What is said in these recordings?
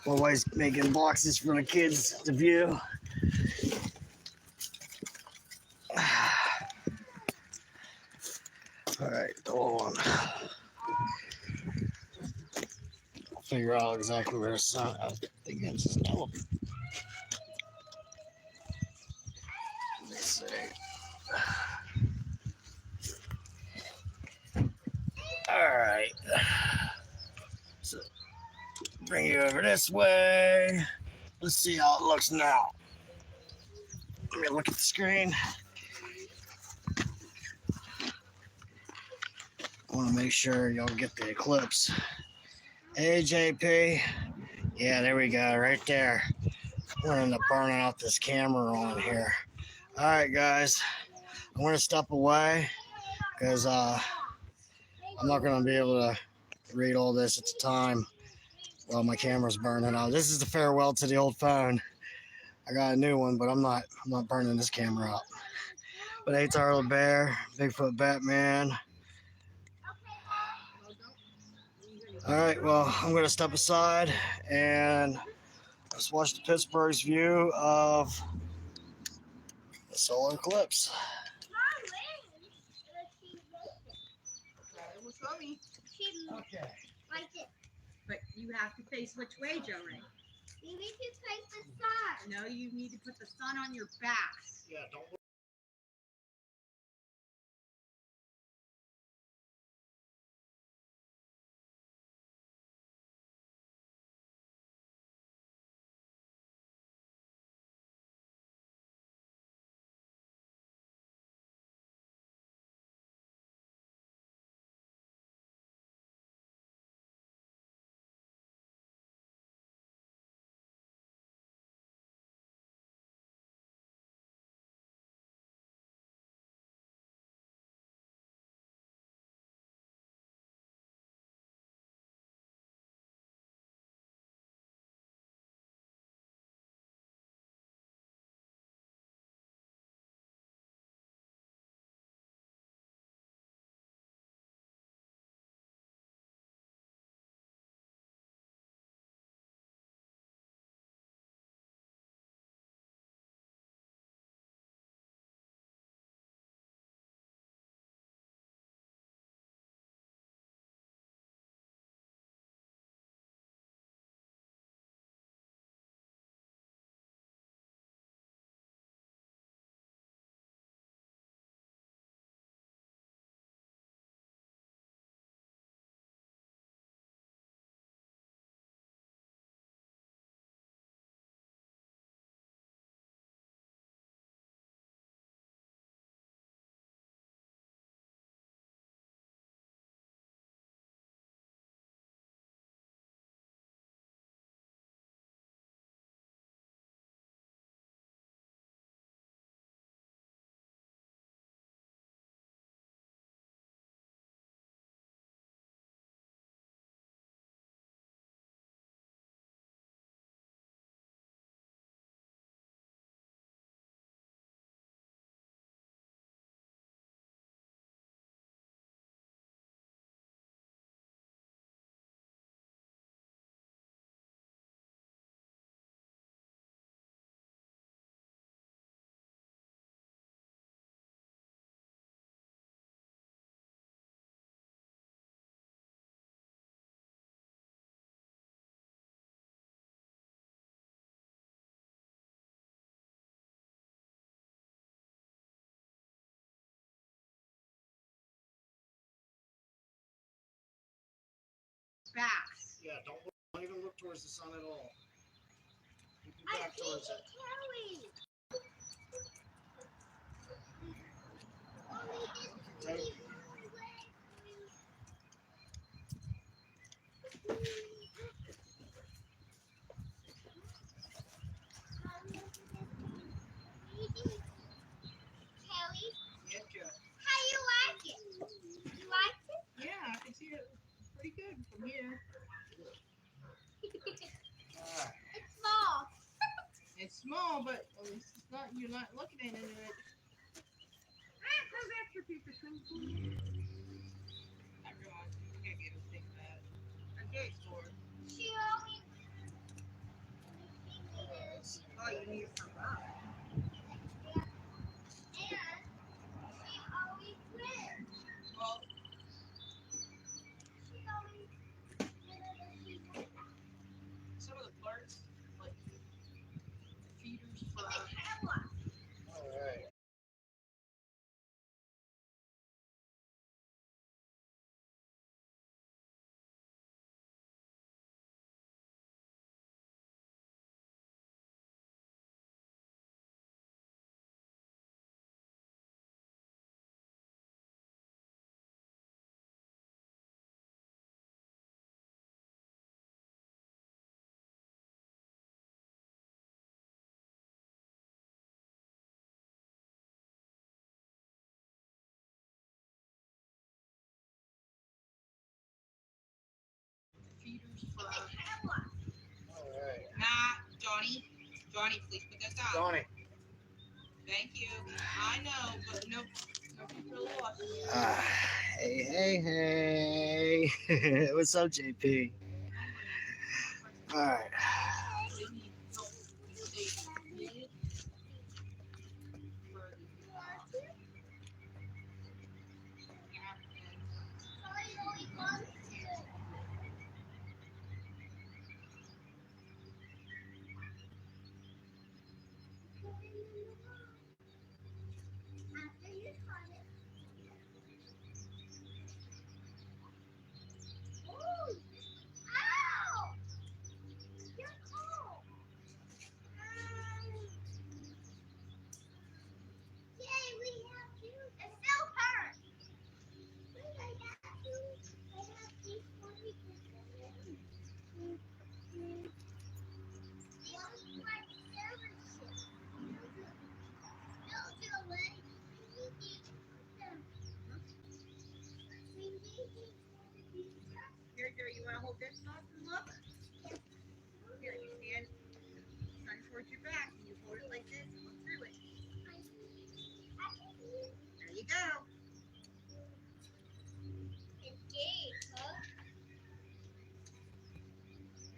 Always making boxes for the kids to view. Alright, hold on. I'll figure out exactly where it's at. I think it's just no. Let's see. Alright. So bring you over this way. Let's see how it looks now. Let me look at the screen. I want to make sure y'all get the eclipse. AJP. Yeah, there we go, right there. We're gonna end up burning out this camera on here. Alright, guys. I'm gonna step away because I'm not gonna be able to read all this at the time while my camera's burning out. This is the farewell to the old phone. I got a new one, but I'm not burning this camera out. But hey, Tyler the Bear, Bigfoot Batman. Alright, well, I'm gonna step aside and let's watch the Pittsburgh's view of the solar eclipse. Okay. But you have to face which way, Joe Ray? You need to face the sun. No, you need to put the sun on your back. Yeah, don't Back. Yeah, don't even look towards the sun at all. Keep your back towards it. Take- Yeah, Joe. How you like it? You like it? Yeah, I can see it pretty good from here. Alright. It's small. It's small, but at least it's not. You're not looking at it. Come back here, Peter. I realize you can't get a thing that. Okay, store. She always All right. Nah, Johnny. Johnny, please put that down. Johnny. Thank you. I know, but no people are watching you. Hey. What's up, JP? All right. They need help. They need it for the Here, you want to hold this up and look? Here, you stand sun towards your back and you hold it like this and look through it. There you go. And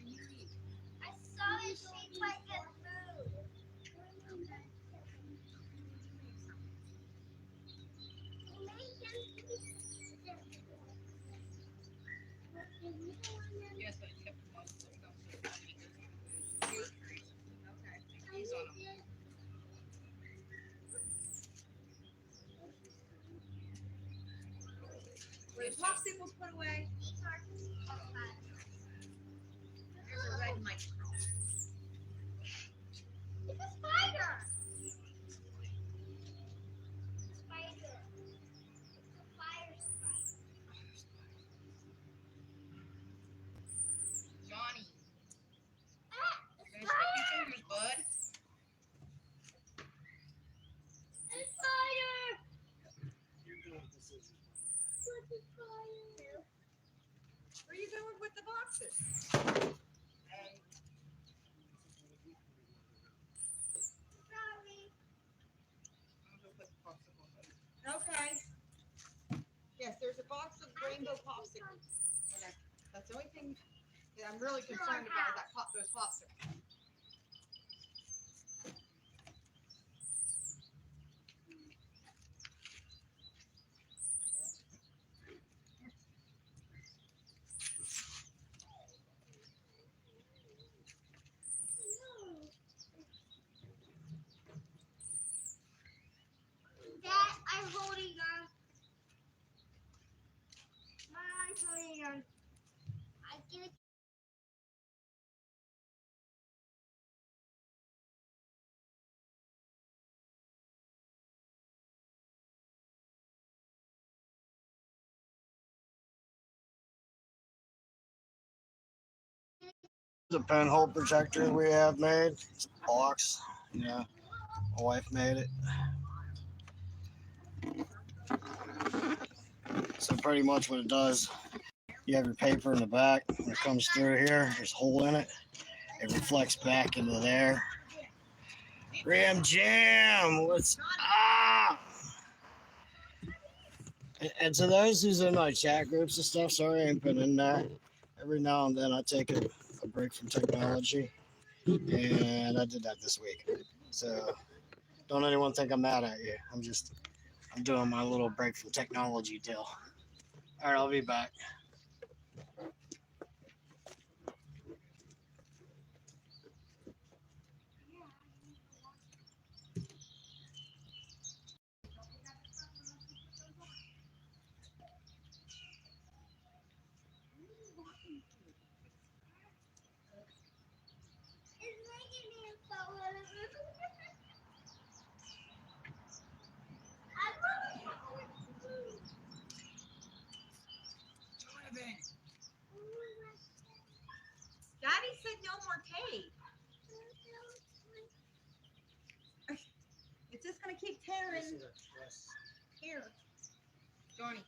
you read. I saw it shape like a moon. Yes, but you have to watch the stuff so that it doesn't. Okay. He's on them. Were the popsicles put away? There's a red microphone. It's a spider. Spider. It's a fire spider. Johnny, Ah, a finish with your spider. fingers, bud. A spider. You're good with the scissors. What's a spider? Where are you going with the boxes? Sorry. I'm gonna put the popsicles in. Okay. Yes, there's a box of rainbow popsicles. Okay. That's the only thing that I'm really concerned about is that those popsicles. Dad, I'm holding on. Mom, I'm holding on. I give it. The pinhole protector we have made. It's a box. Yeah, my wife made it. So pretty much what it does, you have your paper in the back. When it comes through here, there's a hole in it. It reflects back into there. Ram Jam, what's up? And to those who's in my chat groups and stuff, sorry I ain't been in there. Every now and then I take a break from technology, and I did that this week. So don't anyone think I'm mad at you. I'm doing my little break from technology deal. All right, I'll be back. It's making me so Daddy said no more tape. It's just gonna keep tearing. Here, Johnny.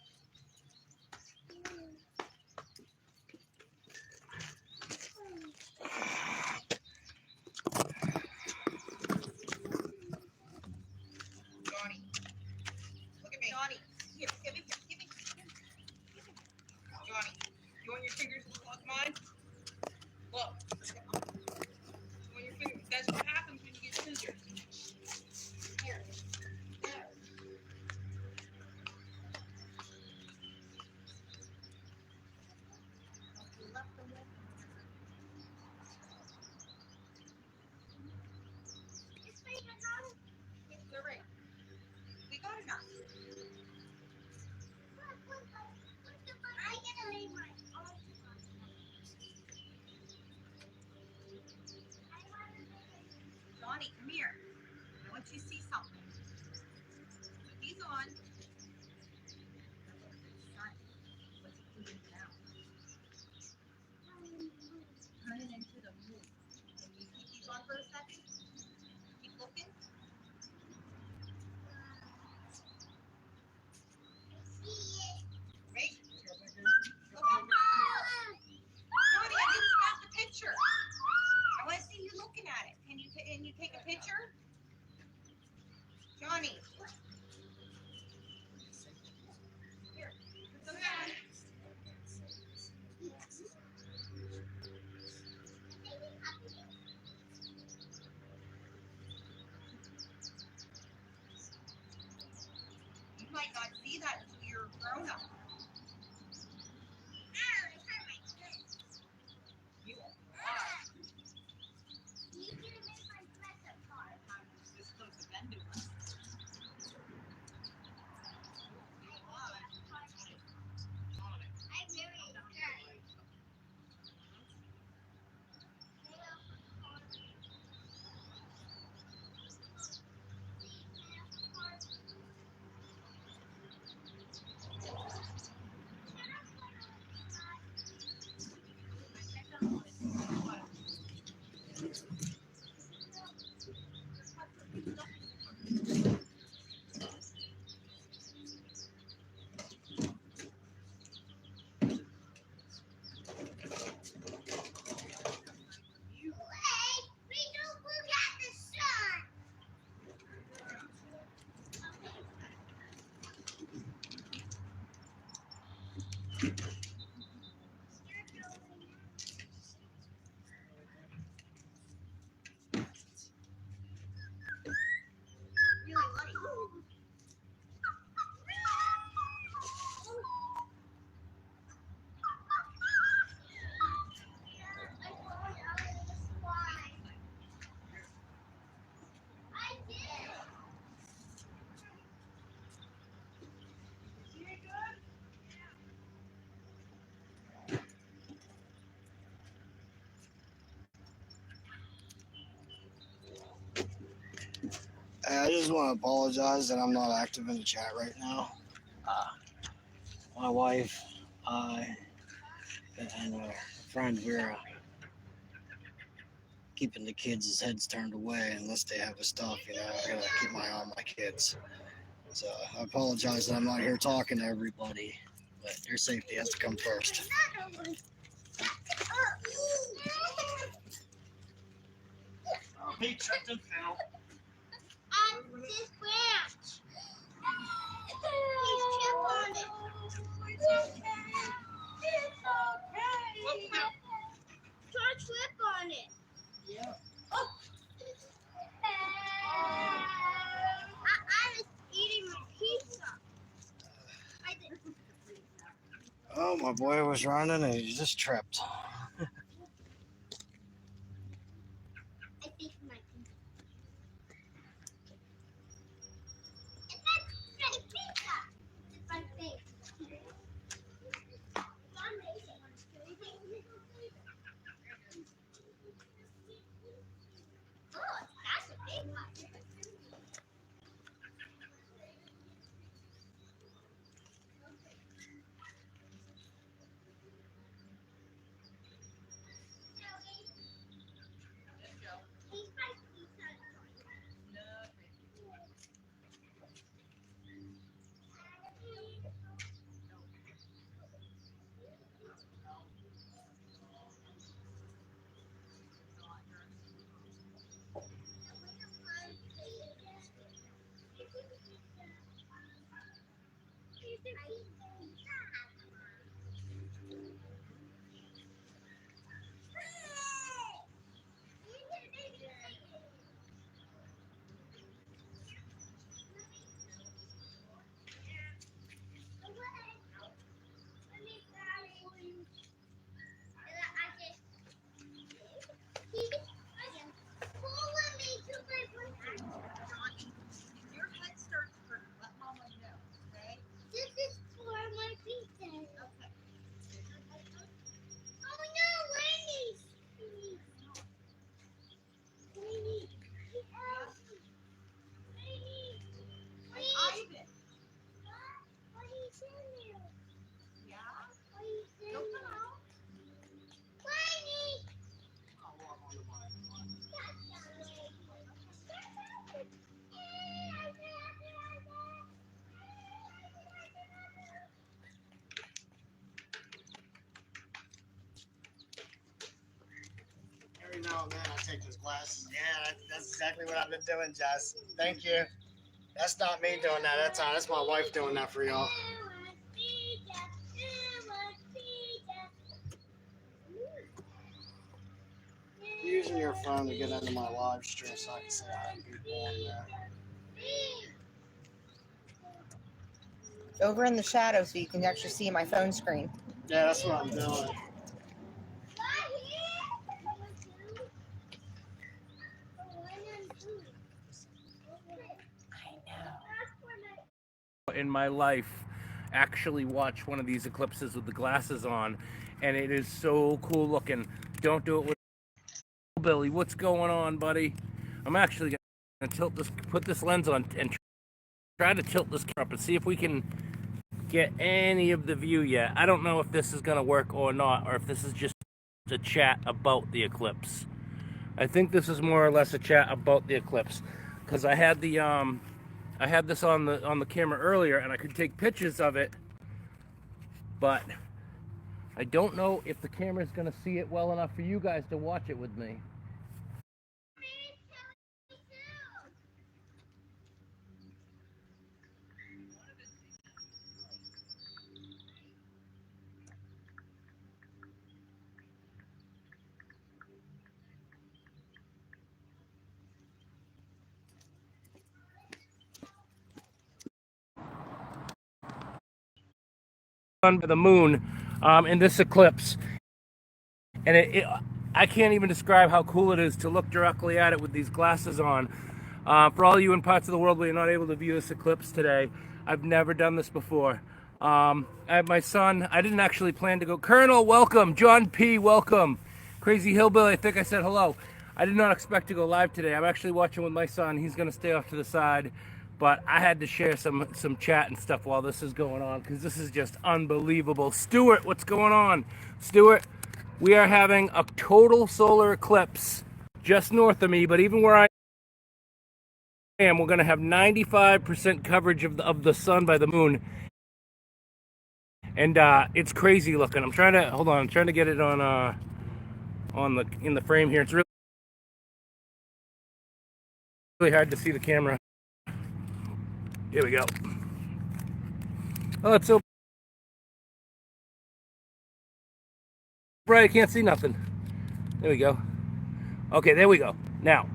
your fingers just like mine. Look. When your finger, that's what happens when you get scissors. Here. There. Left them with. They're right. We got enough. Johnny, come here. I want you to see something. So he's on. What's he doing now? Turning into the moon. Can you keep these on for a second? Keep looking. Right? Johnny, I didn't snap the picture. I want to see you looking at it. Can you take a picture? Johnny. Here, put them down. You might not see that until you're grown up. You are. This comes to bending. Really light. I just want to apologize that I'm not active in the chat right now. My wife, I, and a friend, we're keeping the kids' heads turned away unless they have a stuff. I gotta keep my eye on my kids. So I apologize that I'm not here talking to everybody, but their safety has to come first. Hey, check this out. This branch. Please chip on it. It's okay. It's okay. Try to slip on it. Yeah. Oh. I was eating my pizza. I did. Oh, my boy was running and he just tripped. I think my pizza. It's my pizza. It's my face. Oh, that's a big one. He's my pizza. Yeah? Nope. Every now and then I take those glasses. Yeah, that's exactly what I've been doing, Jess. Thank you. That's not me doing that. That's my wife doing that for y'all. Using your phone to get into my live stream so I can say hi to people on there. Over in the shadow so you can actually see my phone screen. Yeah, that's what I'm doing. In my life actually watch one of these eclipses with the glasses on, and it is so cool looking. Don't do it with Billy. What's going on, buddy? I'm actually gonna put this lens on and try to tilt this camera up and see if we can get any of the view yet. I don't know if this is gonna work or not, or if this is just a chat about the eclipse. I think this is more or less a chat about the eclipse, because I had the I had this on the camera earlier and I could take pictures of it, but I don't know if the camera is going to see it well enough for you guys to watch it with me. By the moon in this eclipse, and I can't even describe how cool it is to look directly at it with these glasses on. For all you in parts of the world where you're not able to view this eclipse today, I've never done this before. I have my son. I didn't actually plan to go. Colonel, welcome. John P, welcome. Crazy Hillbilly, I think I said hello. I did not expect to go live today. I'm actually watching with my son. He's going to stay off to the side. But I had to share some chat and stuff while this is going on, because this is just unbelievable. Stuart, what's going on? Stuart, we are having a total solar eclipse just north of me, but even where I am, we're going to have 95% coverage of the sun by the moon. And it's crazy looking. I'm trying to, hold on, I'm trying to get it in the frame here. It's really hard to see the camera. Here we go. Oh, it's so bright I can't see nothing. There we go. Okay, there we go. Now,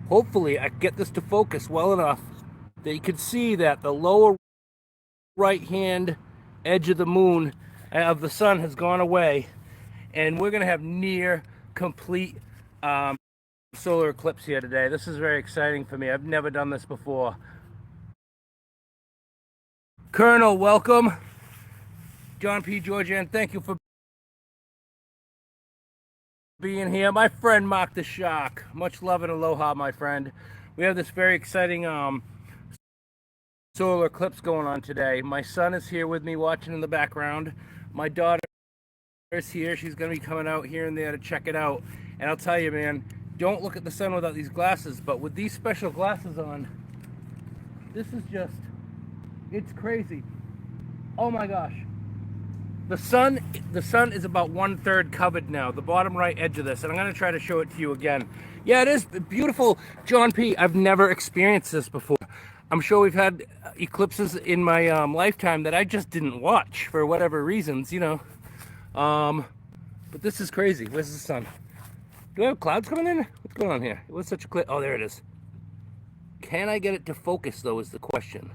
hopefully I get this to focus well enough that you can see that the lower right hand edge of the moon, of the sun, has gone away, and we're gonna have near complete solar eclipse here today. This is very exciting for me. I've never done this before. Colonel, welcome. John P. Georgian, thank you for being here. My friend Mark the Shark, much love and aloha, my friend. We have this very exciting solar eclipse going on today. My son is here with me watching in the background. My daughter is here. She's going to be coming out here and there to check it out. And I'll tell you, man, don't look at the sun without these glasses, but with these special glasses on, this is just, it's crazy. Oh my gosh. The sun is about 1/3 covered now, the bottom right edge of this, and I'm going to try to show it to you again. Yeah, it is beautiful, John P. I've never experienced this before. I'm sure we've had eclipses in my lifetime that I just didn't watch for whatever reasons, you know. But this is crazy. Where's the sun? Do I have clouds coming in? What's going on here? It was such a clear. Oh, there it is. Can I get it to focus, though, is the question.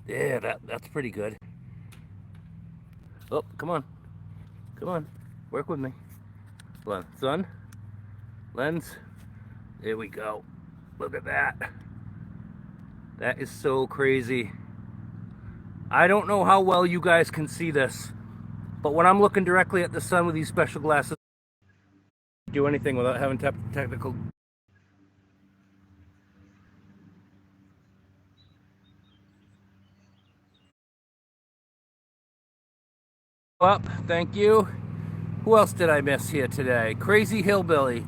Yeah, that's pretty good. Oh, come on. Come on. Work with me. Come on. Sun. Lens. There we go. Look at that. That is so crazy. I don't know how well you guys can see this, but when I'm looking directly at the sun with these special glasses, do anything without having technical. Up, thank you. Who else did I miss here today? Crazy Hillbilly.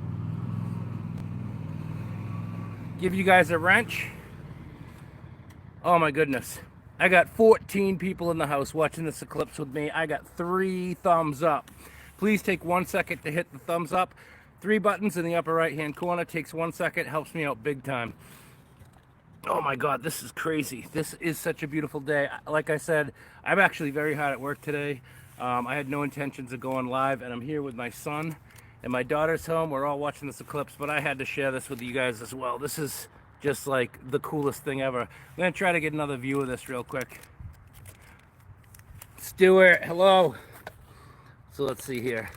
Give you guys a wrench. Oh my goodness. I got 14 people in the house watching this eclipse with me. I got 3 thumbs up. Please take 1 second to hit the thumbs up. 3 buttons in the upper right hand corner. Takes 1 second. Helps me out big time. Oh my God, this is crazy. This is such a beautiful day. Like I said, I'm actually very hard at work today. I had no intentions of going live, and I'm here with my son and my daughter's home. We're all watching this eclipse, but I had to share this with you guys as well. This is just like the coolest thing ever. I'm gonna try to get another view of this real quick. Stuart, hello. So let's see here.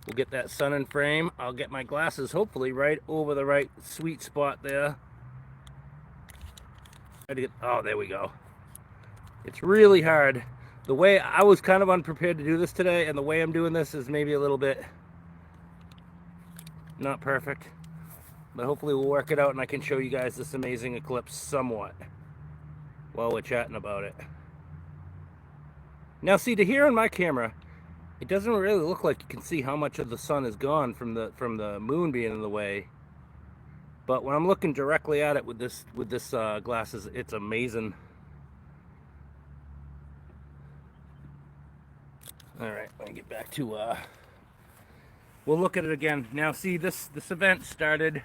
We'll get that sun in frame. I'll get my glasses hopefully right over the right sweet spot there. Oh, there we go. It's really hard. The way I was kind of unprepared to do this today, and the way I'm doing this is maybe a little bit not perfect, but hopefully we'll work it out and I can show you guys this amazing eclipse somewhat while we're chatting about it. Now see, to here on my camera, it doesn't really look like you can see how much of the sun is gone from the moon being in the way. But when I'm looking directly at it with this glasses, it's amazing. All right, let me get back to we'll look at it again. Now see, this event started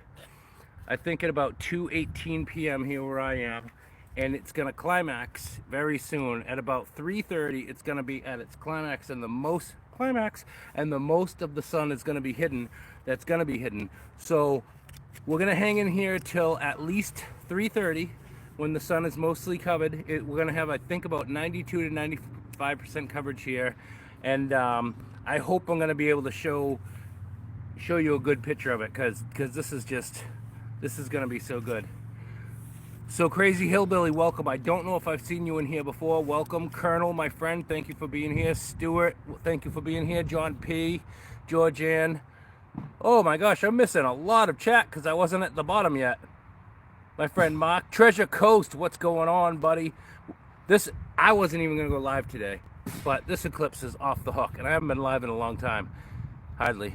I think at about 2:18 p.m. here where I am, and it's gonna climax very soon at about 3:30. It's gonna be at its climax, and the most of the sun is gonna be hidden. That's gonna be hidden. So we're gonna hang in here till at least 3:30 when the sun is mostly covered. We're gonna have, I think, about 92 to 95% coverage here, and I hope I'm gonna be able to show you a good picture of it, because this is gonna be so good. So Crazy Hillbilly, welcome. I don't know if I've seen you in here before. Welcome. Colonel, my friend, thank you for being here. Stuart, thank you for being here. John P, Georgianne. Oh my gosh, I'm missing a lot of chat because I wasn't at the bottom yet. My friend Mark, Treasure Coast, what's going on, buddy? I wasn't even gonna go live today, but this eclipse is off the hook, and I haven't been live in a long time. Hardly.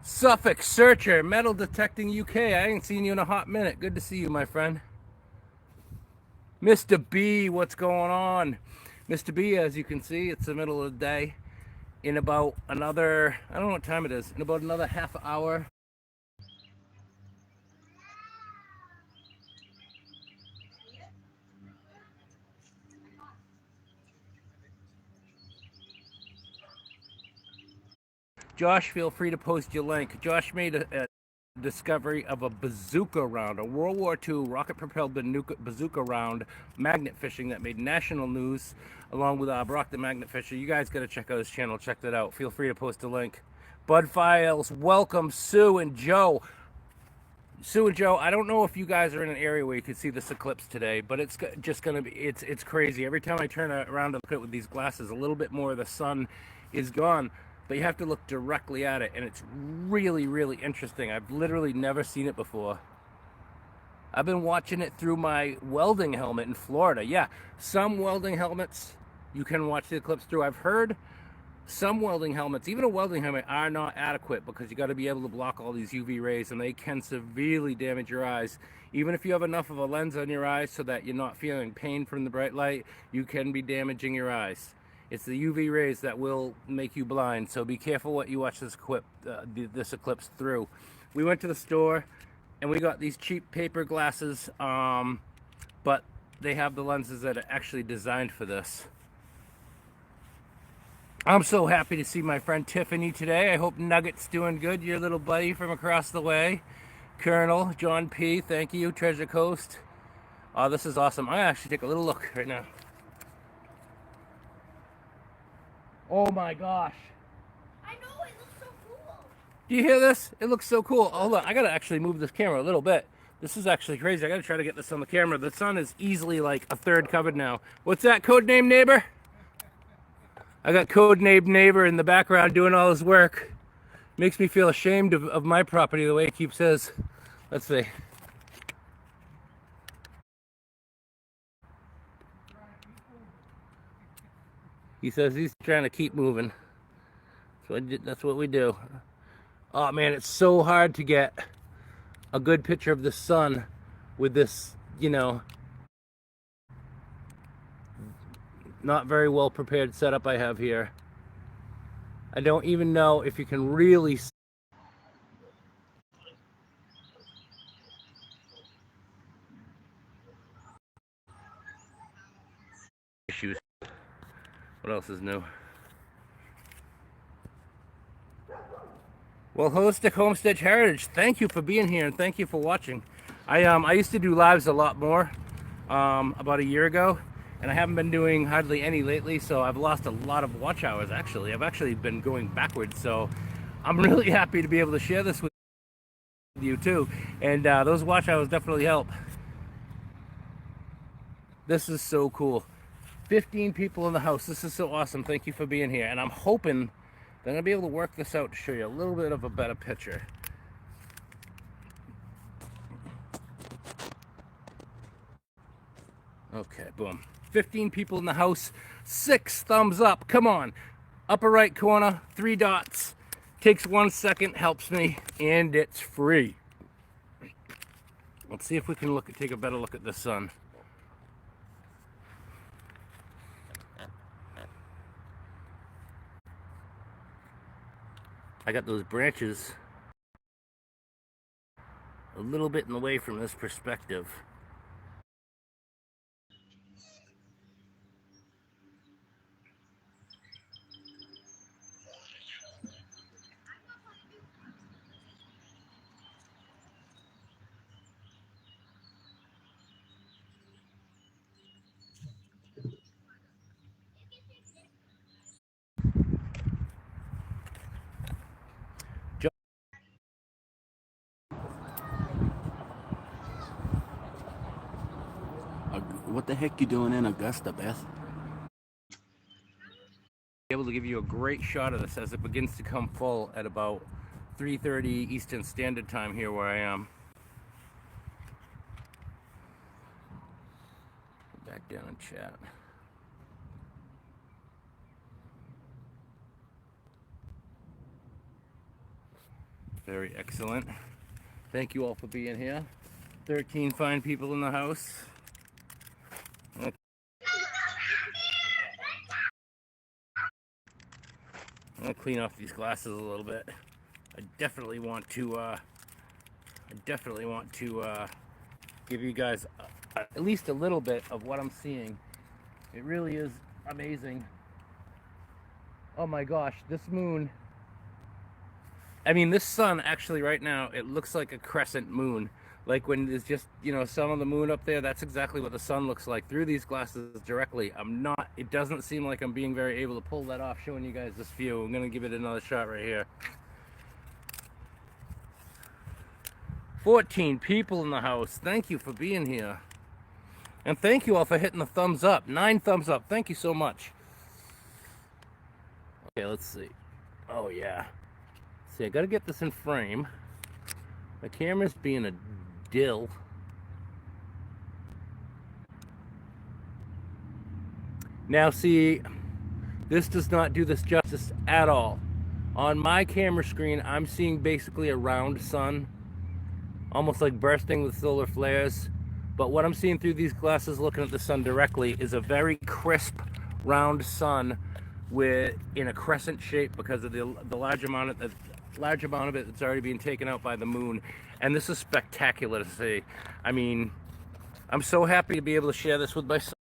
Suffolk Searcher, Metal Detecting UK. I ain't seen you in a hot minute. Good to see you, my friend. Mr. B, what's going on? Mr. B, as you can see, it's the middle of the day. In about another, I don't know what time it is, in about another half hour. Josh, feel free to post your link. Josh made a discovery of a bazooka round, a World War II rocket-propelled bazooka round magnet fishing that made national news, along with Brock the Magnet Fisher. You guys got to check out his channel. Check that out. Feel free to post a link. Bud Files, welcome. Sue and Joe. Sue and Joe, I don't know if you guys are in an area where you can see this eclipse today, but it's just going to be, it's crazy. Every time I turn around and look at it with these glasses, a little bit more of the sun is gone. But you have to look directly at it, and it's really, really interesting. I've literally never seen it before. I've been watching it through my welding helmet in Florida. Yeah, some welding helmets you can watch the eclipse through. I've heard some welding helmets, even a welding helmet, are not adequate because you got to be able to block all these UV rays, and they can severely damage your eyes. Even if you have enough of a lens on your eyes so that you're not feeling pain from the bright light, you can be damaging your eyes. It's the UV rays that will make you blind, so be careful what you watch this eclipse through. We went to the store and we got these cheap paper glasses, but they have the lenses that are actually designed for this. I'm so happy to see my friend Tiffany today. I hope Nugget's doing good, your little buddy from across the way. Colonel, John P, thank you. Treasure Coast. Oh, this is awesome. I'm gonna actually take a little look right now. Oh my gosh. I know, it looks so cool. Do you hear this? It looks so cool. Hold on, I gotta actually move this camera a little bit. This is actually crazy. I gotta try to get this on the camera. The sun is easily like a third covered now. What's that, codename neighbor? I got codename neighbor in the background doing all his work. Makes me feel ashamed of my property the way he keeps his. Let's see. He says he's trying to keep moving. That's what we do. Oh man, it's so hard to get a good picture of the sun with this, you know, not very well prepared setup I have here. I don't even know if you can really see issues. What else is new? Well, Holistic Homestead Heritage, thank you for being here and thank you for watching. I used to do lives a lot more about a year ago, and I haven't been doing hardly any lately, so I've lost a lot of watch hours actually. I've actually been going backwards, so I'm really happy to be able to share this with you too, and those watch hours definitely help. This is so cool. 15 people in the house. This is so awesome. Thank you for being here, and I'm hoping I'm going to be able to work this out to show you a little bit of a better picture. Okay, boom. 15 people in the house, 6 thumbs up. Come on. Upper right corner, 3 dots. Takes 1 second, helps me, and it's free. Let's see if we can take a better look at the sun. I got those branches a little bit in the way from this perspective. What the heck you doing in Augusta, Beth? Able to give you a great shot of this as it begins to come full at about 3:30 Eastern Standard Time here where I am. Back down and chat. Very excellent. Thank you all for being here. 13 fine people in the house. I'm gonna clean off these glasses a little bit. I definitely want to give you guys at least a little bit of what I'm seeing. It really is amazing. Oh my gosh, this moon. I mean, this sun actually right now, it looks like a crescent moon. Like when there's just, you know, sun on the moon up there, that's exactly what the sun looks like through these glasses directly. It doesn't seem like I'm being very able to pull that off showing you guys this view. I'm gonna give it another shot right here. 14 people in the house. Thank you for being here. And thank you all for hitting the thumbs up. 9 thumbs up. Thank you so much. Okay, let's see. Oh yeah. See, I gotta get this in frame. My camera's being a dill. Now see, this does not do this justice at all. On my camera screen, I'm seeing basically a round sun, almost like bursting with solar flares. But what I'm seeing through these glasses looking at the sun directly is a very crisp, round sun in a crescent shape because of the large amount of it that's already being taken out by the moon. And this is spectacular to see. I mean, I'm so happy to be able to share this with my son.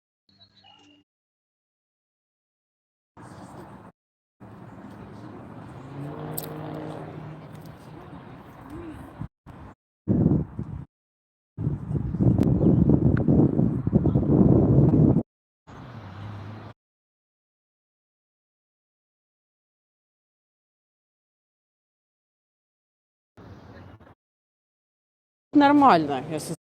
Нормально, если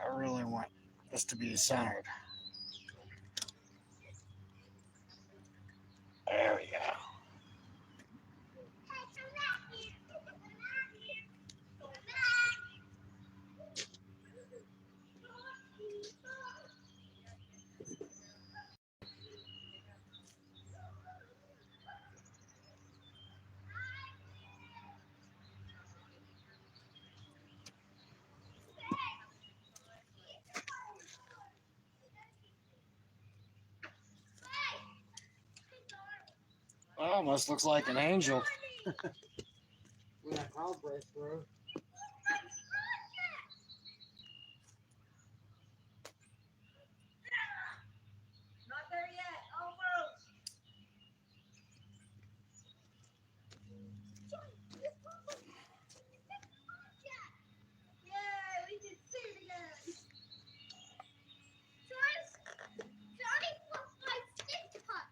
I really want this to be centered. There we go. almost looks like an angel. When that cloud breaks through. Not there yet. Almost. Yay, we can see it again. Johnny wants my stick puck.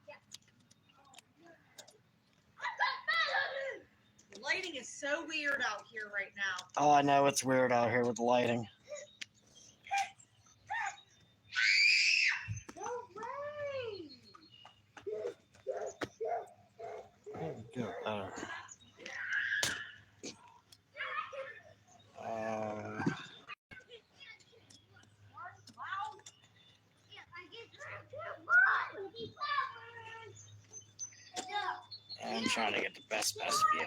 The lighting is so weird out here right now. Oh, I know it's weird out here with the lighting. No way. There we go. I'm trying to get the best view.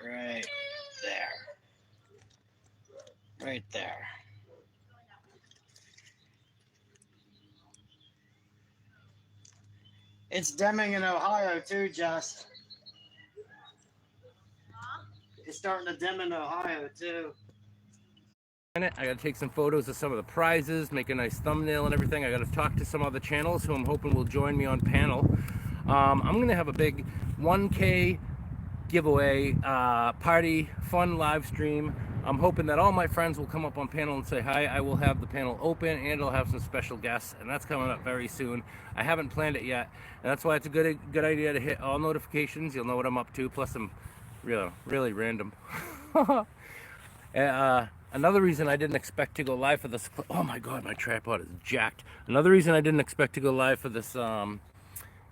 Right there. Right there. It's dimming in Ohio too, Jess. It's starting to dim in Ohio too. I gotta take some photos of some of the prizes, make a nice thumbnail and everything. I gotta talk to some other channels who I'm hoping will join me on panel. I'm gonna have a big 1K giveaway party, fun live stream. I'm hoping that all my friends will come up on panel and say hi. I will have the panel open and I'll have some special guests, and that's coming up very soon. I haven't planned it yet, and that's why it's a good idea to hit all notifications. You'll know what I'm up to, plus I'm really random. Another reason I didn't expect to go live for this, oh my god, my tripod is jacked. Another reason I didn't expect to go live for this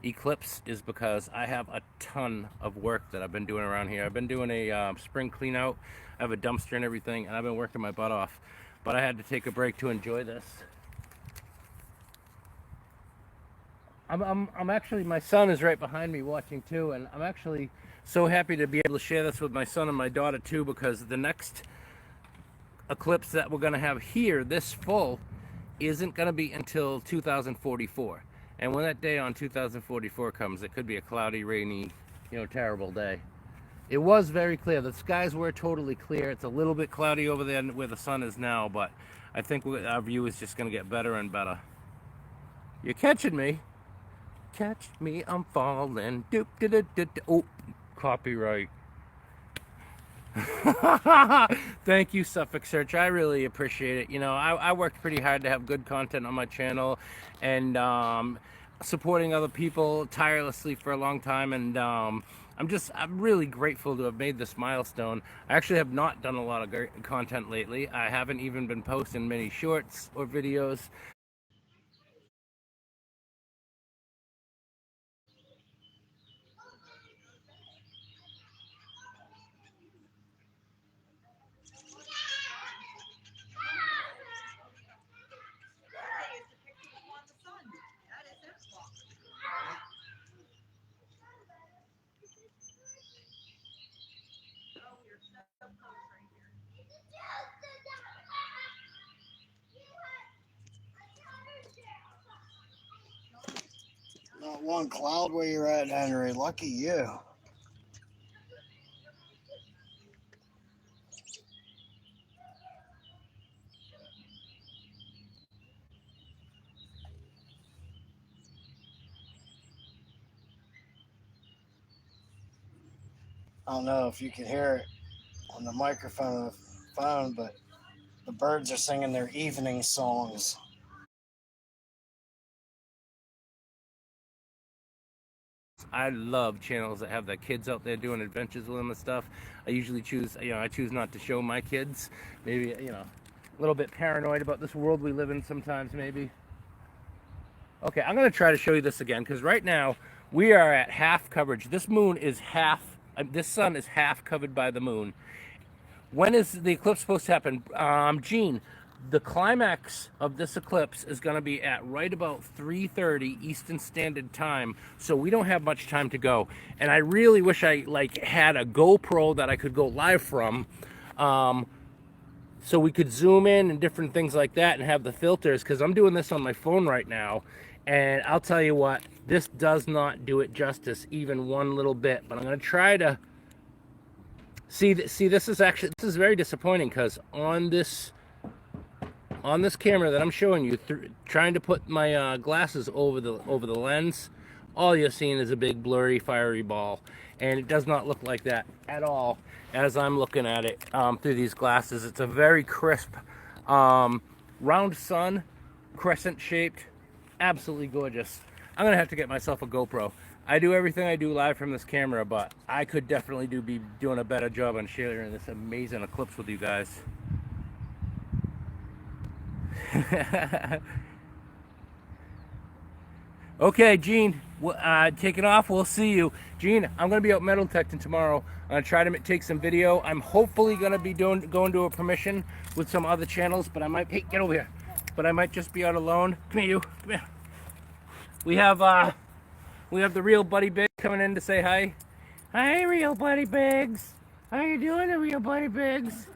eclipse is because I have a ton of work that I've been doing around here. I've been doing a spring clean out. I have a dumpster and everything, and I've been working my butt off, but I had to take a break to enjoy this. I'm actually, my son is right behind me watching too, and I'm actually so happy to be able to share this with my son and my daughter too, because the next eclipse that we're going to have here this full isn't going to be until 2044. And when that day on 2044 comes, it could be a cloudy, rainy, terrible day. It was very clear. The skies were totally clear. It's a little bit cloudy over there where the sun is now, but I think our view is just going to get better and better. You're catching me. Catch me, I'm falling. Doop, da, da, da, da. Oh, copyright. Thank you, Suffolk Search. I really appreciate it. I worked pretty hard to have good content on my channel, and supporting other people tirelessly for a long time, and I'm really grateful to have made this milestone. I actually have not done a lot of great content lately. I haven't even been posting many shorts or videos. Not one cloud where you're at, Henry. Lucky you. I don't know if you can hear it on the microphone of the phone, but the birds are singing their evening songs. I love channels that have their kids out there doing adventures with them and stuff. I usually choose, I choose not to show my kids. Maybe, a little bit paranoid about this world we live in sometimes, maybe. Okay, I'm going to try to show you this again, because right now we are at half coverage. This moon is this sun is half covered by the moon. When is the eclipse supposed to happen? Gene, the climax of this eclipse is going to be at right about 3:30 Eastern Standard Time, so we don't have much time to go. And I really wish I had a GoPro that I could go live from, so we could zoom in and different things like that and have the filters, because I'm doing this on my phone right now, And I'll tell you what, this does not do it justice even one little bit. But I'm going to try to see. This is very disappointing because on this camera that I'm showing you, trying to put my glasses over the lens, all you're seeing is a big blurry fiery ball, and it does not look like that at all as I'm looking at it through these glasses. It's a very crisp round sun, crescent shaped, absolutely gorgeous. I'm gonna have to get myself a GoPro. I do everything I do live from this camera, but I could definitely be doing a better job on sharing this amazing eclipse with you guys. Okay, Gene, taking off. We'll see you. Gene, I'm going to be out metal detecting tomorrow. I'm going to try to take some video. I'm hopefully going to be going to a permission with some other channels, but I might, hey, get over here. But I might just be out alone. Come here, you. Come here. We have the real Buddy Biggs coming in to say hi. Hi, real Buddy Biggs. How you doing, the real Buddy Biggs?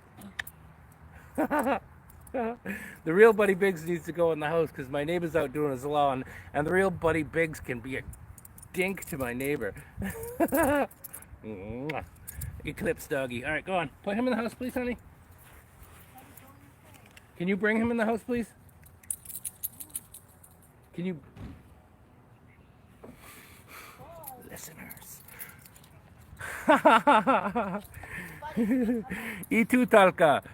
The real Buddy Biggs needs to go in the house because my neighbor's out doing his lawn, and the real Buddy Biggs can be a dink to my neighbor. Eclipse doggy. All right, go on. Put him in the house, please, honey. Can you bring him in the house, please? Can you? Listeners. E tu talka.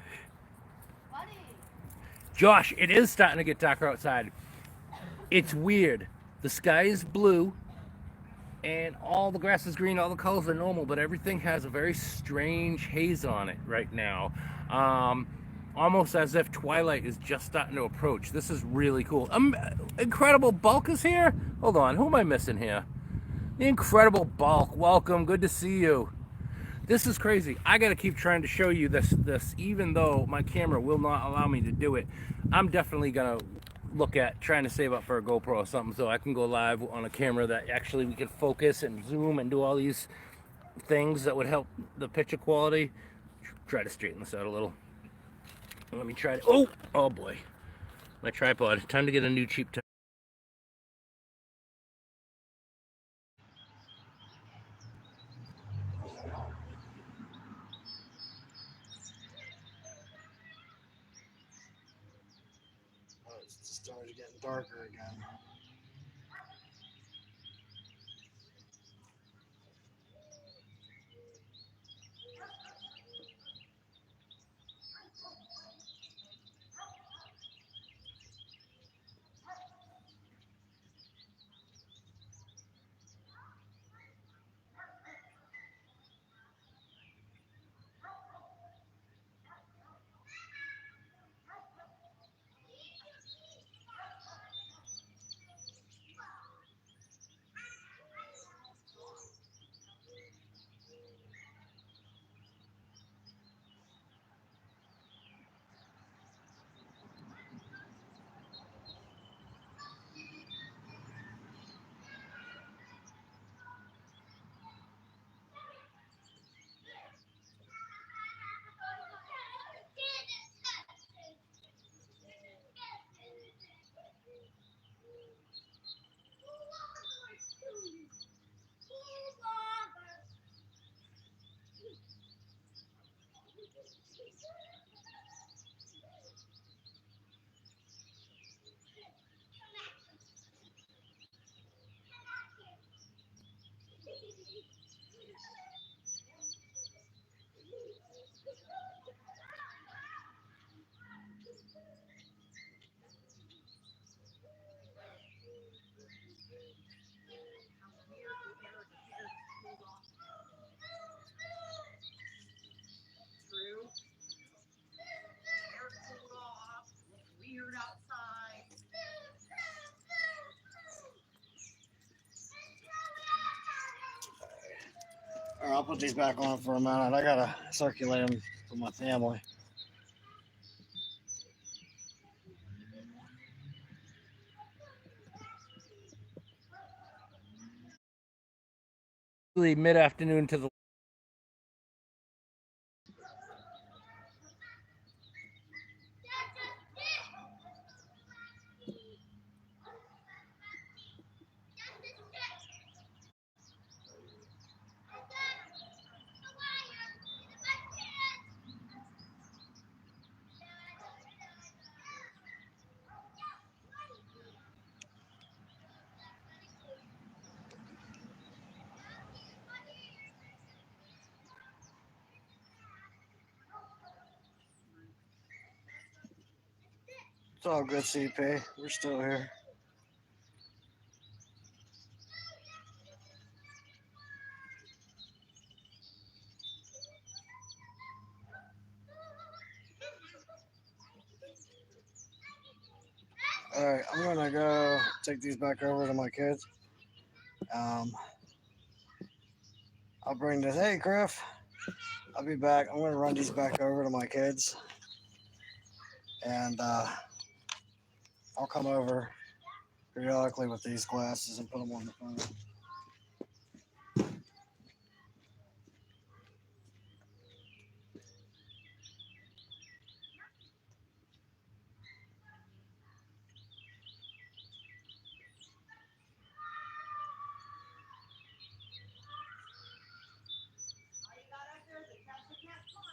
Josh, it is starting to get darker outside. It's weird. The sky is blue, and all the grass is green, all the colors are normal, but everything has a very strange haze on it right now. Almost as if twilight is just starting to approach. This is really cool. Incredible Bulk is here? Hold on, who am I missing here? The Incredible Bulk, welcome, good to see you. This is crazy. I gotta keep trying to show you this, even though my camera will not allow me to do it. I'm definitely gonna look at trying to save up for a GoPro or something so I can go live on a camera that actually we can focus and zoom and do all these things that would help the picture quality. Try to straighten this out a little. Let me try to, oh boy. My tripod. Time to get a new cheap It started getting darker again. All right, I'll put these back on for a minute. I gotta circulate them for my family. mid-afternoon to the It's all good, CP. We're still here. All right, I'm gonna go take these back over to my kids. I'll bring this. Hey, Griff. I'll be back. I'm gonna run these back over to my kids, and I'll come over periodically with these glasses and put them on the phone. All you got up there is a catch the cat smile.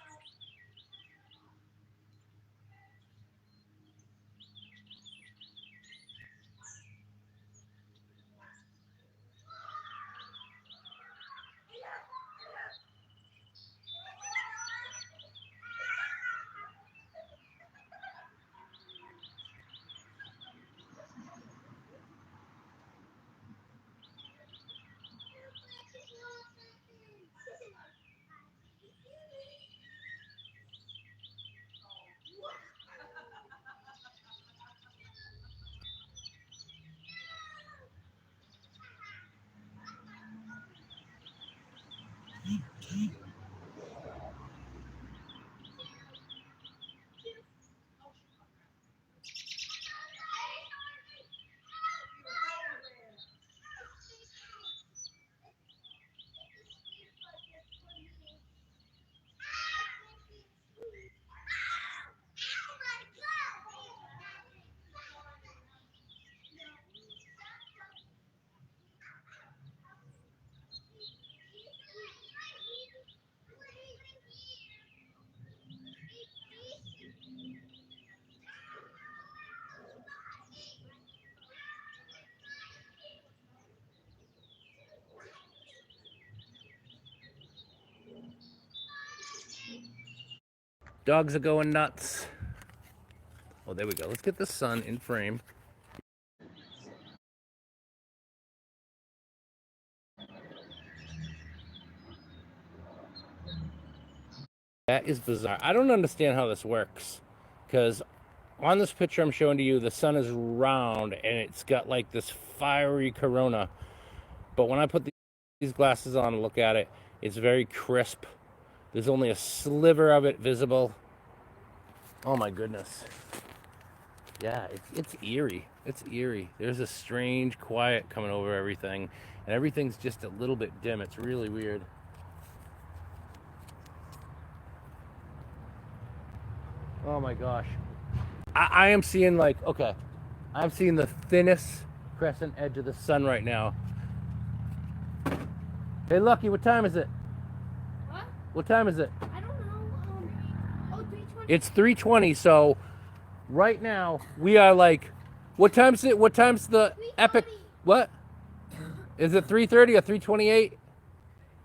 Dogs are going nuts. Oh, there we go. Let's get the sun in frame. That is bizarre. I don't understand how this works, because on this picture I'm showing to you, the sun is round and it's got like this fiery corona. But when I put these glasses on and look at it, it's very crisp. There's only a sliver of it visible. Oh my goodness. Yeah, it's eerie. It's eerie. There's a strange quiet coming over everything, and everything's just a little bit dim. It's really weird. Oh my gosh. I am seeing okay, I'm seeing the thinnest crescent edge of the sun right now. Hey, Lucky, what time is it? What? What time is it? I don't know. 3:20. It's 3:20, so right now we are what time's it? What time's the epic? What? Is it 3:30 or 3:28?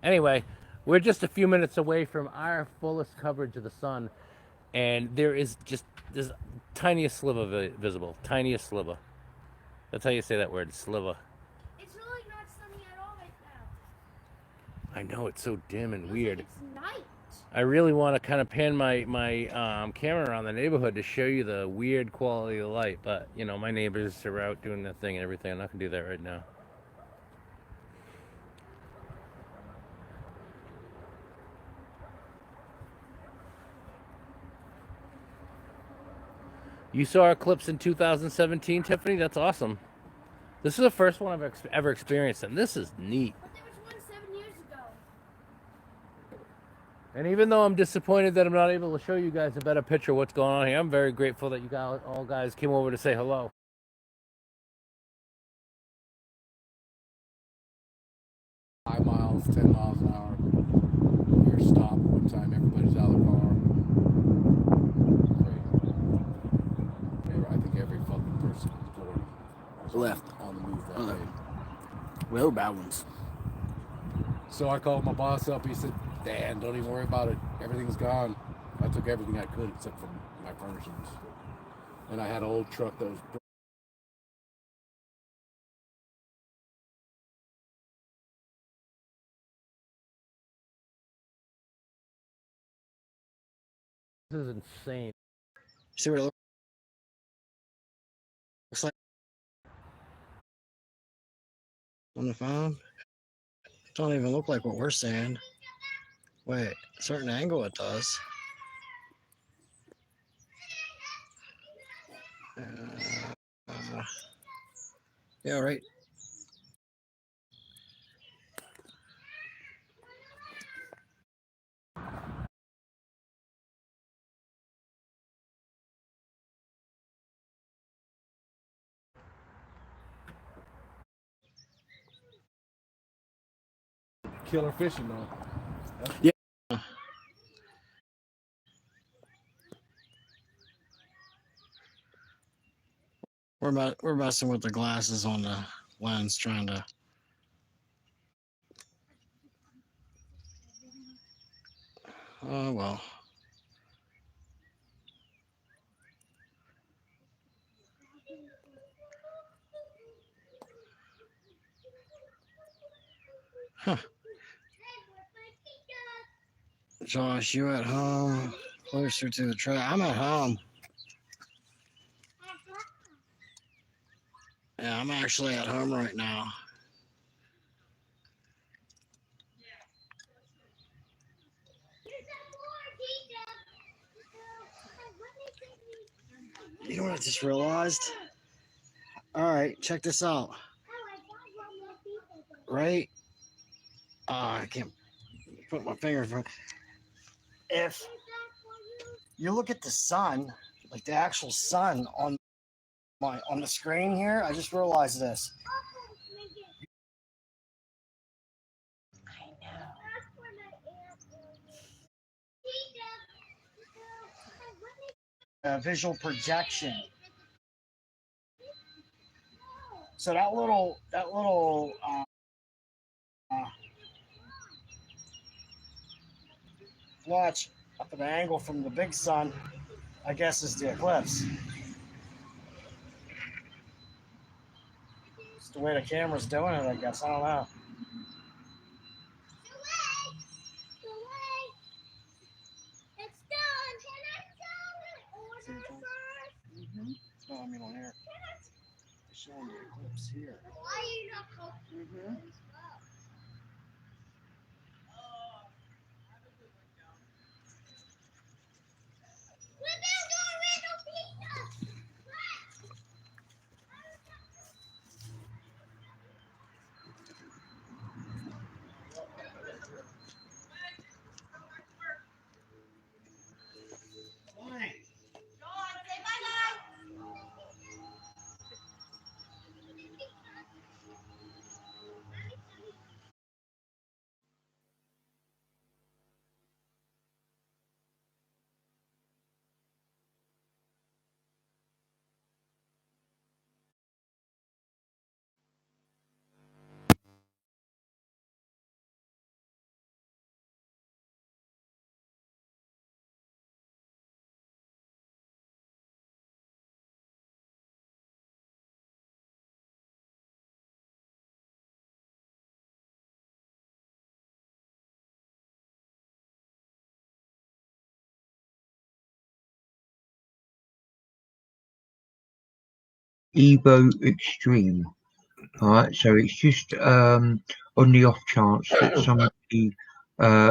Anyway, we're just a few minutes away from our fullest coverage of the sun, and there is just this tiniest sliver visible. Tiniest sliver. That's how you say that word, sliver. It's really not sunny at all right now. I know, it's so dim and Feels weird. like it's night. I really want to kind of pan my camera around the neighborhood to show you the weird quality of light, but you know, my neighbors are out doing their thing and everything. I'm not gonna do that right now. You saw eclipse in 2017, Tiffany? That's awesome. This is the first one I've ever experienced, and this is neat. But there was one 7 years ago. And even though I'm disappointed that I'm not able to show you guys a better picture of what's going on here, I'm very grateful that you guys came over to say hello. Five miles, 10 miles an hour. You're stopped one time, everybody's out of the car. I think every fucking person in Florida was left on the move that day. Well, bad ones. So I called my boss up. He said, "Dan, don't even worry about it. Everything's gone." I took everything I could except for my furnishings. and I had an old truck that was. This is insane. See what it looks like on the phone? Don't even look like what we're saying. Wait, a certain angle it does. Uh, yeah, right. Killer fishing though. Yeah. We're messing with the glasses on the lens, trying to. Oh well. Huh. Josh, you at home? Closer to the track. I'm at home. Yeah, I'm actually at home right now. You know what I just realized? All right, check this out. Right? I can't put my finger in front. If you look at the sun, like the actual sun on the screen here, I just realized this. Visual projection. So that little watch up at the angle from the big sun, I guess, is the eclipse. It's the way the camera's doing it, I guess. I don't know. No, I mean on here. It's showing the eclipse here. Mm-hmm. Evo Extreme. Alright, so it's just on the off chance that somebody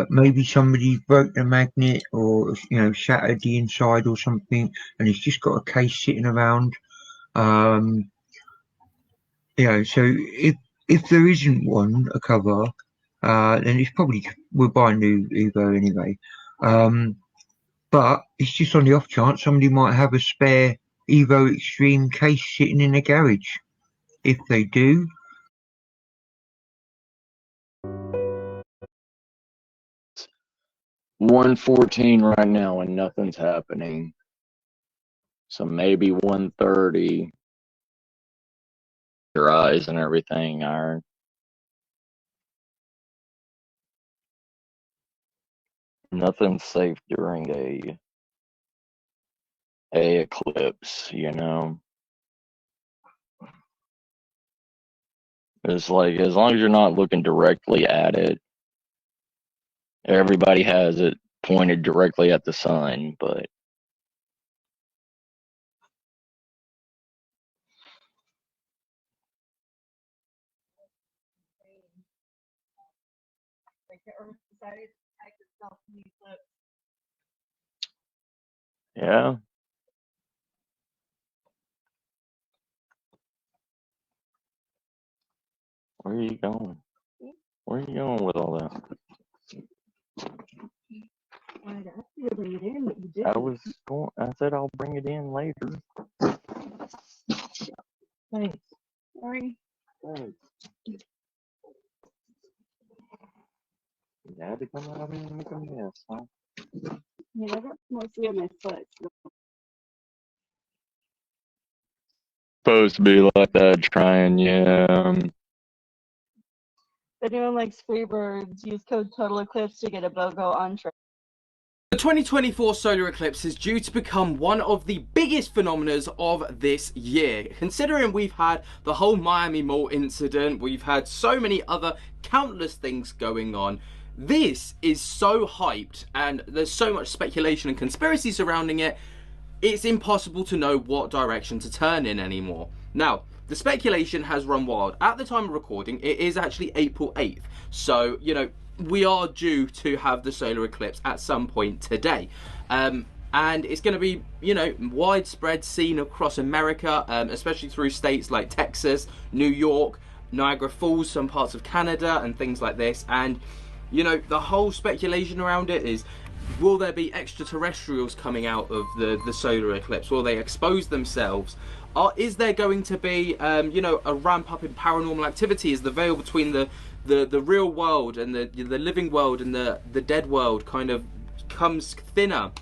maybe somebody broke the magnet or shattered the inside or something, and it's just got a case sitting around. So if there isn't a cover, then it's probably we'll buy a new Evo anyway. But it's just on the off chance somebody might have a spare Evo Extreme case sitting in a garage. If they do, 1:14 right now and nothing's happening. So maybe 1:30. Your eyes and everything are. Nothing's safe during a a eclipse, you know? It's like, as long as you're not looking directly at it, everybody has it pointed directly at the sun, but yeah. Where are you going? Where are you going with all that? I said I'll bring it in later. Thanks. Sorry. Thanks. You had to come out here and make a mess, huh? Yeah, I got mostly on my foot. Supposed to be like that, trying, yeah. If anyone likes Freebirds, use code Total Eclipse to get a BOGO entree. The 2024 solar eclipse is due to become one of the biggest phenomena of this year. Considering we've had the whole Miami Mall incident, we've had so many other countless things going on. This is so hyped and there's so much speculation and conspiracy surrounding it, it's impossible to know what direction to turn in anymore. Now, the speculation has run wild. At the time of recording, it is actually April 8th. So, you know, we are due to have the solar eclipse at some point today. And it's going to be, you know, widespread seen across America, especially through states like Texas, New York, Niagara Falls, some parts of Canada and things like this. And, you know, the whole speculation around it is, will there be extraterrestrials coming out of the solar eclipse? Will they expose themselves? Is there going to be, you know, a ramp up in paranormal activity as the veil between the real world and the living world and the dead world kind of comes thinner?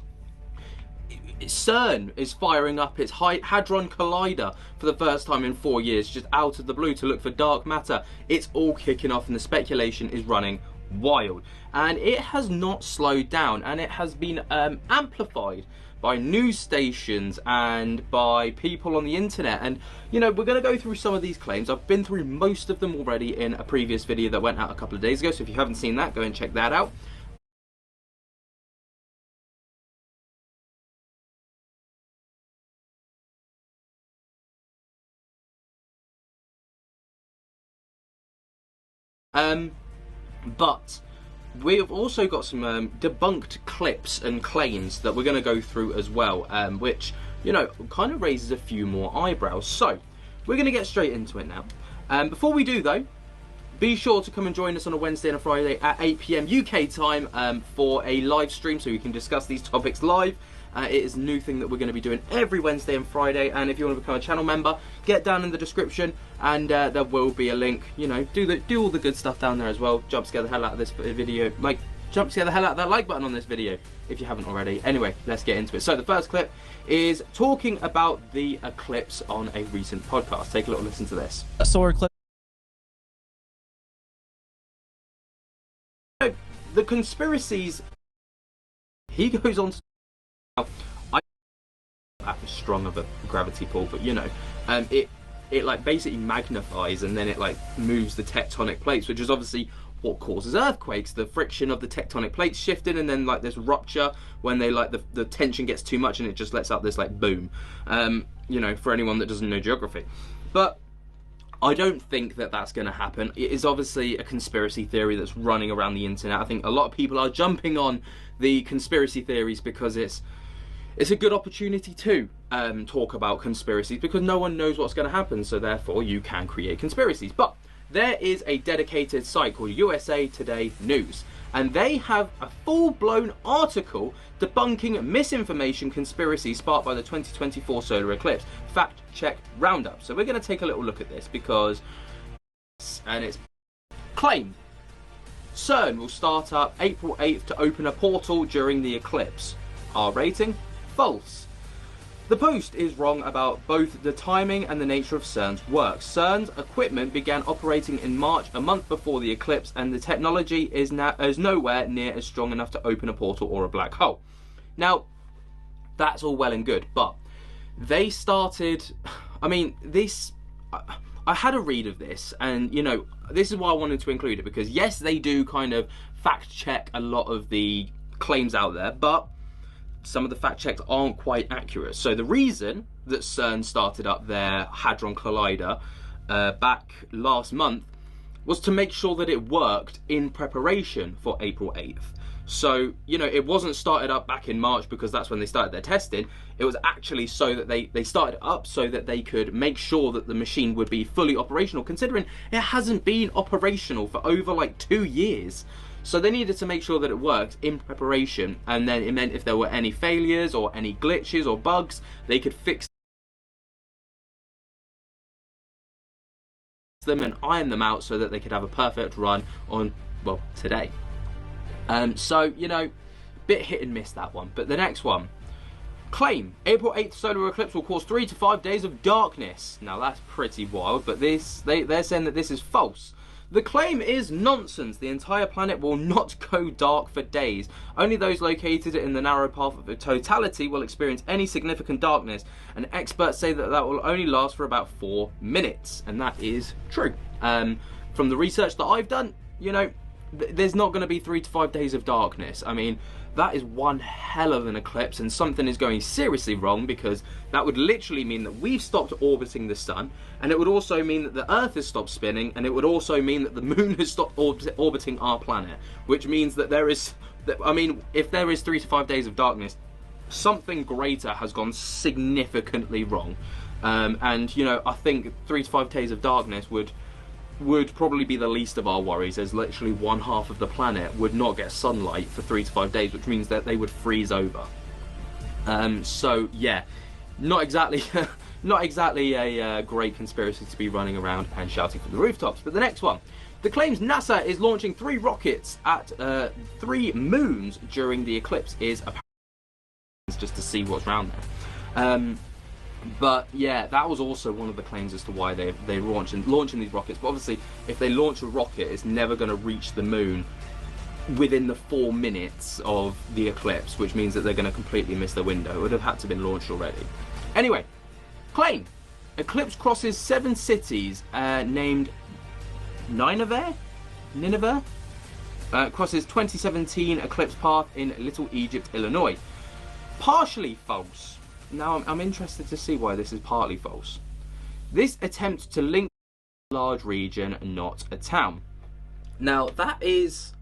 CERN is firing up its Hadron Collider for the first time in 4 years, just out of the blue, to look for dark matter. It's all kicking off and the speculation is running wild, and it has not slowed down, and it has been amplified by news stations and by people on the internet. And you know, we're going to go through some of these claims. I've been through most of them already in a previous video that went out a couple of days ago, so if you haven't seen that, go and check that out. But we've also got some debunked clips and claims that we're going to go through as well, which, you know, kind of raises a few more eyebrows. So we're going to get straight into it now. Before we do though, be sure to come and join us on a Wednesday and a Friday at 8 PM UK time for a live stream so we can discuss these topics live. It is a new thing that we're going to be doing every Wednesday and Friday, and if you want to become a channel member, get down in the description and there will be a link. You know, do all the good stuff down there as well. Jump scare the hell out of this video, jump scare the hell out of that like button on this video if you haven't already. Anyway, let's get into it. So the first clip is talking about the eclipse on a recent podcast. Take a little listen to this. A solar eclipse. The conspiracies, he goes on to, I don't have as strong of a gravity pull, but you know, it like basically magnifies and then it like moves the tectonic plates, which is obviously what causes earthquakes, the friction of the tectonic plates shifting, and then like this rupture when they like the tension gets too much and it just lets out this like boom, you know, for anyone that doesn't know geography. But I don't think that that's going to happen. It is obviously a conspiracy theory that's running around the internet. I think a lot of people are jumping on the conspiracy theories because it's a good opportunity to talk about conspiracies, because no one knows what's going to happen, so therefore you can create conspiracies. But there is a dedicated site called USA Today News, and they have a full-blown article debunking misinformation conspiracy sparked by the 2024 solar eclipse fact check roundup. So we're going to take a little look at this because, and it's claimed CERN will start up April 8th to open a portal during the eclipse. Our rating? False. The Post is wrong about both the timing and the nature of CERN's work. CERN's equipment began operating in March, a month before the eclipse, and the technology is nowhere near as strong enough to open a portal or a black hole. Now, That's all well and good, but they started, I mean, I had a read of this, and you know, this is why I wanted to include it, because yes, they do kind of fact check a lot of the claims out there, but some of the fact checks aren't quite accurate. So the reason that CERN started up their Hadron Collider back last month was to make sure that it worked in preparation for April 8th. So, you know, it wasn't started up back in March because that's when they started their testing. It was actually so that they started it up so that they could make sure that the machine would be fully operational, considering it hasn't been operational for over like 2 years. So they needed to make sure that it worked in preparation, and then it meant if there were any failures or any glitches or bugs, they could fix them and iron them out so that they could have a perfect run on, well, today. So, you know, bit hit and miss that one. But the next one, claim April 8th solar eclipse will cause 3 to 5 days of darkness. Now that's pretty wild, but they're saying that this is false. The claim is nonsense. The entire planet will not go dark for days. Only those located in the narrow path of totality will experience any significant darkness, and experts say that that will only last for about 4 minutes, and that is true. From the research that I've done, you know, there's not going to be 3 to 5 days of darkness. I mean, that is one hell of an eclipse, and something is going seriously wrong, because that would literally mean that we've stopped orbiting the sun, and it would also mean that the Earth has stopped spinning, and it would also mean that the moon has stopped orbiting our planet, which means that there is, I mean, if there is 3 to 5 days of darkness, something greater has gone significantly wrong. And, you know, I think 3 to 5 days of darkness would probably be the least of our worries, as literally one half of the planet would not get sunlight for 3 to 5 days, which means that they would freeze over. So yeah, not exactly not exactly a great conspiracy to be running around and shouting from the rooftops. But the next one, the claims NASA is launching 3 rockets at 3 moons during the eclipse is apparently just to see what's around there. But yeah, that was also one of the claims as to why they're launching these rockets. But obviously, if they launch a rocket, it's never going to reach the moon within the 4 minutes of the eclipse, which means that they're going to completely miss their window. It would have had to have been launched already. Anyway, claim eclipse crosses 7 cities named Nineveh, crosses 2017 eclipse path in Little Egypt, Illinois. Partially false. Now, I'm interested to see why this is partly false. This attempt to link a large region, not a town. Now, that is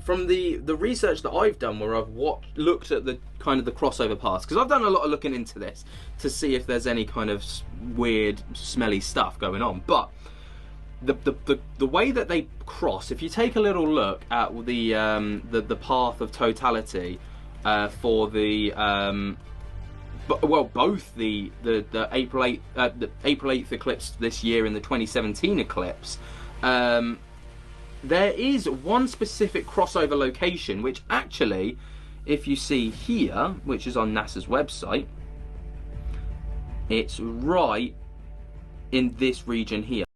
from the research that I've done, where I've looked at the kind of the crossover paths, because I've done a lot of looking into this to see if there's any kind of weird, smelly stuff going on. But the way that they cross, if you take a little look at the path of totality for the both the April 8th eclipse this year and the 2017 eclipse, there is one specific crossover location, which actually, if you see here, which is on NASA's website, it's right in this region here.